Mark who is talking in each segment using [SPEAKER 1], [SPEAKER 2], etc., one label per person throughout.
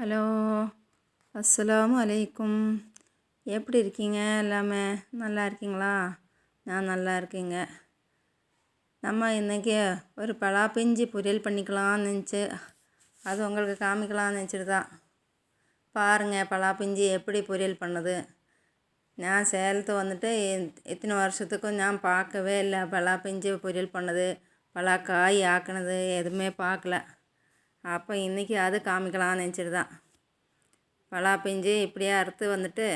[SPEAKER 1] Hello, அஸ்ஸலாமு அலைக்கும். எப்படி இருக்கீங்க? எல்லாமே நல்லா இருக்கீங்களா? நான் நல்லா இருக்கேங்க. நம்ம இன்றைக்கி ஒரு பலாப்பிஞ்சி பொரியல் பண்ணிக்கலாம்னு நினச்சி அது உங்களுக்கு காமிக்கலாம்னு நினச்சிட்டு தான். பாருங்கள், பலாப்பிஞ்சி எப்படி பொரியல் பண்ணுது. நான் சேலத்து வந்துட்டு இத்தனை வருஷத்துக்கும் நான் பார்க்கவே இல்லை. பலாப்பிஞ்சி பொரியல் பண்ணது, பலாக்காய் ஆக்கினது எதுவுமே பார்க்கல. அப்போ இன்றைக்கி அது காமிக்கலாம்னு நினச்சிட்டு தான். பலாப்பிஞ்சி இப்படியே அறுத்து வந்துட்டு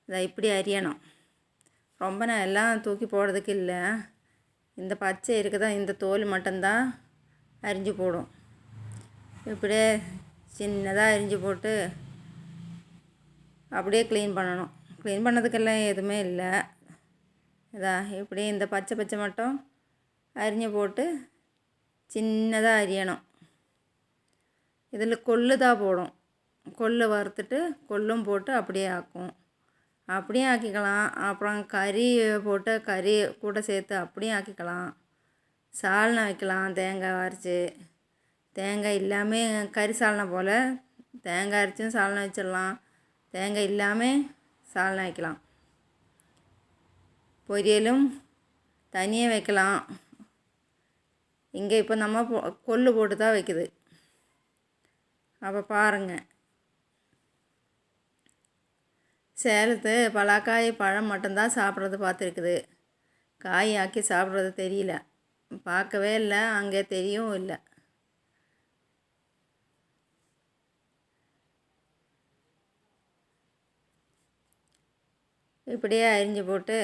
[SPEAKER 1] இதை இப்படி அரியணும். ரொம்ப நான் எல்லாம் தூக்கி போடுறதுக்கு இல்லை. இந்த பச்சை இருக்குதா, இந்த தோல் மட்டும்தான் அரிஞ்சு போடும். இப்படியே சின்னதாக அரிஞ்சு போட்டு அப்படியே க்ளீன் பண்ணணும். க்ளீன் பண்ணதுக்கெல்லாம் எதுவுமே இல்லை. இப்படி இந்த பச்சை பச்சை மட்டும் அரிஞ்சு போட்டு சின்னதாக அரியணும். இதில் கொள்ளு தான் போடும். கொள்ளு வறுத்துட்டு கொள்ளும் போட்டு அப்படியே ஆக்கும். அப்படியே ஆக்கிக்கலாம். அப்புறம் கறி போட்டு கறி கூட சேர்த்து அப்படியே ஆக்கிக்கலாம். சால்னா வைக்கலாம். தேங்காய் அரைச்சி, தேங்காய் இல்லாமல் கறி சால்னா போல் தேங்காய் அரைச்சும் சால்னா வச்சிடலாம். தேங்காய் இல்லாமல் சால்னா வைக்கலாம். பொரியலும் தனியாக வைக்கலாம். இங்கே இப்போ நம்ம கொள்ளு போட்டு தான் வைக்குது. அப்போ பாருங்கள், சேலத்து பலாக்காய் பழம் மட்டும்தான் சாப்பிட்றது பார்த்துருக்குது. காய் ஆக்கி சாப்பிட்றது தெரியல, பார்க்கவே இல்லை, அங்கே தெரியவும் இல்லை. இப்படியே அரிஞ்சு போட்டு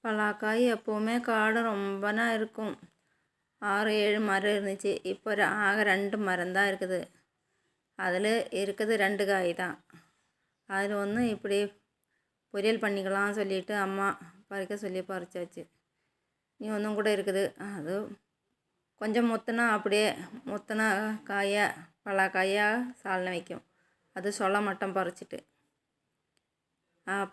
[SPEAKER 1] பலாக்காய் எப்போவுமே காடு ரொம்பனா இருக்கும். 6-7 மரம் இருந்துச்சு. இப்போ ஆக 2 மரம் தான் இருக்குது. அதில் இருக்குது 2 காய் தான். அதில் ஒன்று இப்படி பொரியல் பண்ணிக்கலாம் சொல்லிவிட்டு அம்மா பறிக்க சொல்லி பறிச்சாச்சு. நீ ஒன்றும் கூட இருக்குது. அது கொஞ்சம் முத்தினா அப்படியே முத்தினா காயாக பலாக்காயாக சால்னா வைக்கும். அது சொல்ல மட்டும் பறிச்சிட்டு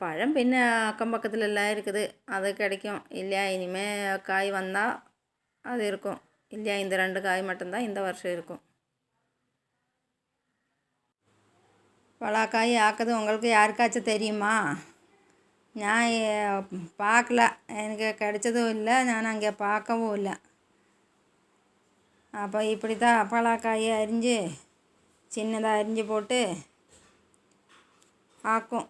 [SPEAKER 1] பழம் பின்ன அக்கம் பக்கத்தில் எல்லாம் இருக்குது. அது கிடைக்கும் இல்லையா? இனிமேல் காய் வந்தால் அது இருக்கும் இல்லையா? இந்த 2 காய் மட்டும்தான் இந்த வருஷம் இருக்கும். பலாக்காய் ஆக்குது உங்களுக்கு யாருக்காச்சும் தெரியுமா? நான் பார்க்கல, எனக்கு கிடைச்சதும் இல்லை, நான் அங்கே பார்க்கவும் இல்லை. அப்போ இப்படி தான் பலாக்காயை அரிஞ்சு சின்னதாக அரிஞ்சு போட்டு ஆக்கும்.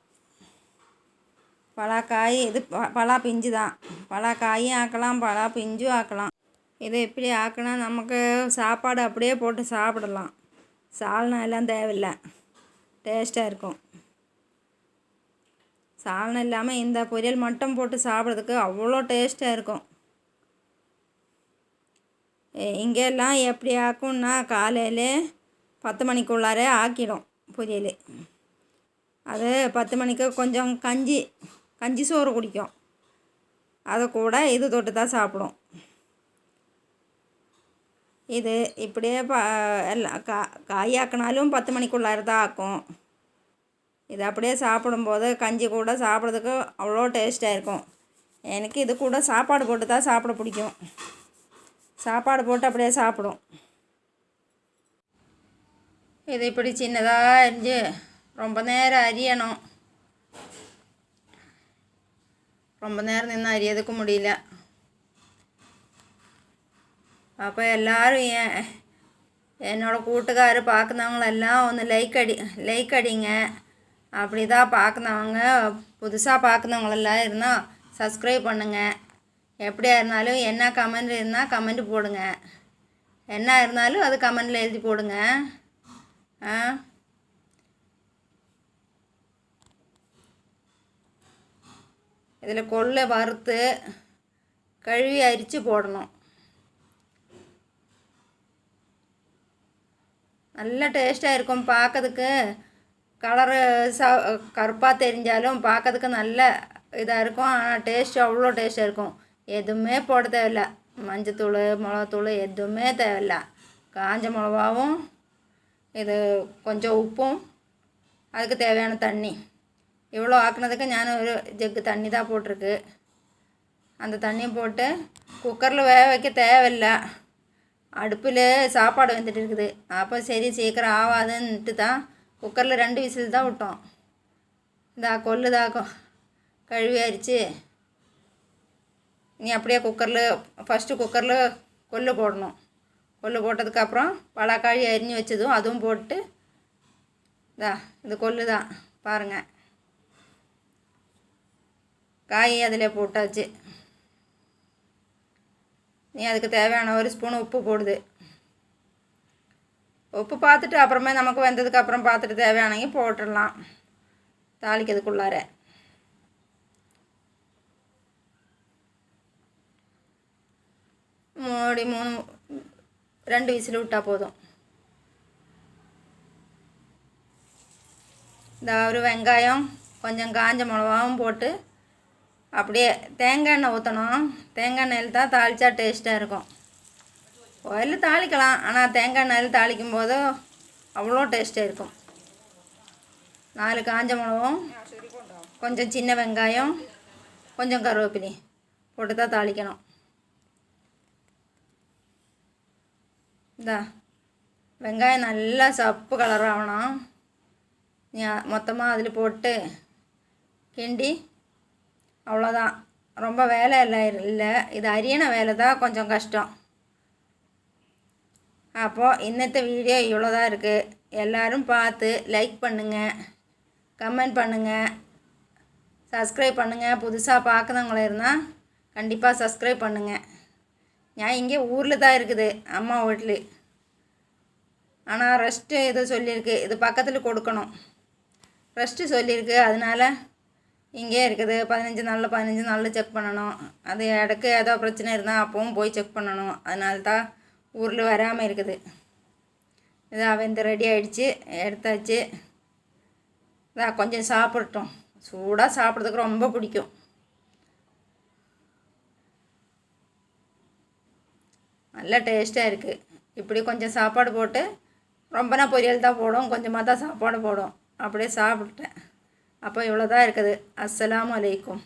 [SPEAKER 1] பலாக்காய் இது பலா பிஞ்சு தான். பலாக்காயும் ஆக்கலாம், பலா பிஞ்சும் ஆக்கலாம். இதை எப்படி ஆக்கினா நமக்கு சாப்பாடு அப்படியே போட்டு சாப்பிடலாம். சால்னா எல்லாம் தேவையில்லை, டேஸ்ட்டாக இருக்கும். சால்னா இல்லாமல் இந்த பொரியல் மட்டும் போட்டு சாப்பிட்றதுக்கு அவ்வளோ டேஸ்ட்டாக இருக்கும். இங்கெல்லாம் எப்படி ஆக்கும்னா காலையில் 10 மணிக்குள்ளாரே ஆக்கிடும் பொரியல். அது 10 மணிக்கு கொஞ்சம் கஞ்சி சோறு குடிக்கும். அதை கூட இது தொட்டு தான் சாப்பிடும். இது இப்படியே எல்லாம் காயாக்கினாலும் 10 மணிக்குள்ளார தான் ஆக்கும். இது அப்படியே சாப்பிடும்போது கஞ்சி கூட சாப்பிட்றதுக்கு அவ்வளோ டேஸ்ட்டாக இருக்கும். எனக்கு இது கூட சாப்பாடு போட்டு தான் சாப்பிட பிடிக்கும். சாப்பாடு போட்டு அப்படியே சாப்பிடும். இது இப்படி சின்னதாக அரிஞ்சு ரொம்ப நேரம் அரியணும். ரொம்ப நேரம் நின்று அரியதுக்கு முடியல. அப்போ எல்லோரும் என்னோடய கூட்டுக்கார் பார்க்குறவங்களெல்லாம் ஒன்று லைக் அடிங்க. அப்படி தான் பார்க்குறவங்க புதுசாக பார்க்குறவங்களெல்லாம் இருந்தால் சப்ஸ்கிரைப் பண்ணுங்கள். எப்படியா இருந்தாலும் என்ன கமெண்ட் இருந்தால் கமெண்ட் போடுங்க. என்ன இருந்தாலும் அது கமெண்டில் எழுதி போடுங்க. இதில் கொள்ளை வறுத்து கழுவி அரித்து போடணும். நல்ல டேஸ்ட்டாக இருக்கும். பார்க்கறதுக்கு கலரு கருப்பாக தெரிஞ்சாலும் பார்க்கறதுக்கு நல்ல இதாக இருக்கும். ஆனால் டேஸ்ட்டு அவ்வளோ டேஸ்ட்டாக இருக்கும். எதுவுமே போட தேவையில்ல. மஞ்சத்தூள் மிளகாத்தூள் எதுவுமே தேவையில்ல. காஞ்ச மிளகாவும் இது கொஞ்சம் உப்பும் அதுக்கு தேவையான தண்ணி. இவ்வளோ ஆக்குனதுக்கு நான் ஒரு ஜக்கு தண்ணி தான் போட்டிருக்கு. அந்த தண்ணியை போட்டு குக்கரில் வேக வைக்க தேவையில்லை. அடுப்பில் சாப்பாடு வந்துட்டு இருக்குது. அப்போ சரி சீக்கிரம் ஆகாதுன்ட்டு தான் குக்கரில் 2 விசில் தான் விட்டோம். கொள்ளு கழுவி அரித்து நீ அப்படியே ஃபஸ்ட்டு குக்கரில் கொள்ளு போடணும். கொள்ளு போட்டதுக்கப்புறம் பலாக்காழி அரிஞ்சு வச்சதும் அதுவும் போட்டு இது கொள்ளு தான் பாருங்கள். காய் அதில் போட்டாச்சு. நீ அதுக்கு தேவையான 1 ஸ்பூன் உப்பு போடுது. உப்பு பார்த்துட்டு அப்புறமே நமக்கு வெந்ததுக்கப்புறம் பார்த்துட்டு தேவையானங்க போட்டுடலாம் தாளிக்கிறதுக்குள்ளார. மூடி 2 விசில் விட்டால் போதும். ஒரு வெங்காயம் கொஞ்சம் காஞ்ச மிளகாவும் போட்டு அப்படியே தேங்காய் எண்ணெய் ஊற்றணும். தேங்காய் எண்ணெயில் தான் தாளித்தா டேஸ்ட்டாக இருக்கும். ஆயிலில் தாளிக்கலாம், ஆனால் தேங்காய் எண்ணெயில் தாளிக்கும் போது அவ்வளோ டேஸ்ட்டாக இருக்கும். 4 காஞ்ச மிளகும் கொஞ்சம் சின்ன வெங்காயம் கொஞ்சம் கருவேப்பிலை போட்டு தான் தாளிக்கணும். வெங்காயம் நல்லா சப்பு கலர் ஆகணும். மொத்தமாக அதில் போட்டு கிண்டி அவ்வளோதான். ரொம்ப வேலை இல்லை. இது அரியண வேலை தான் கொஞ்சம் கஷ்டம். அப்போது இன்னத்த வீடியோ இவ்வளோ தான் இருக்குது. எல்லோரும் பார்த்து லைக் பண்ணுங்கள், கமெண்ட் பண்ணுங்கள், சப்ஸ்கிரைப் பண்ணுங்கள். புதுசாக பார்க்குறவங்கள இருந்தால் கண்டிப்பாக சப்ஸ்கிரைப் பண்ணுங்கள். நான் இங்கே ஊரில் தான் இருக்குது, அம்மா வீட்டில். ஆனால் ரெஸ்ட்டு இது சொல்லியிருக்கு, இது பக்கத்தில் கொடுக்கணும் ரெஸ்ட்டு சொல்லியிருக்கு. அதனால் இங்கே இருக்குது. 15 நாளில் செக் பண்ணணும். அது இடக்கு ஏதோ பிரச்சனை இருந்தால் அப்பவும் போய் செக் பண்ணணும். அதனால தான் ஊரில் வராமல் இருக்குது. வெந்து ரெடி ஆகிடுச்சு, எடுத்தாச்சு. கொஞ்சம் சாப்பிடட்டும். சூடாக சாப்பிட்றதுக்கு ரொம்ப பிடிக்கும். நல்லா டேஸ்ட்டாக இருக்குது. இப்படி கொஞ்சம் சாப்பாடு போட்டு ரொம்பனா பொரியல் தான் போடும், கொஞ்சமாக தான் சாப்பாடு போடும். அப்படியே சாப்பிட்டேன். அப்போ இவ்வளோ தான் இருக்குது. அஸ்ஸலாமு அலைக்கும்.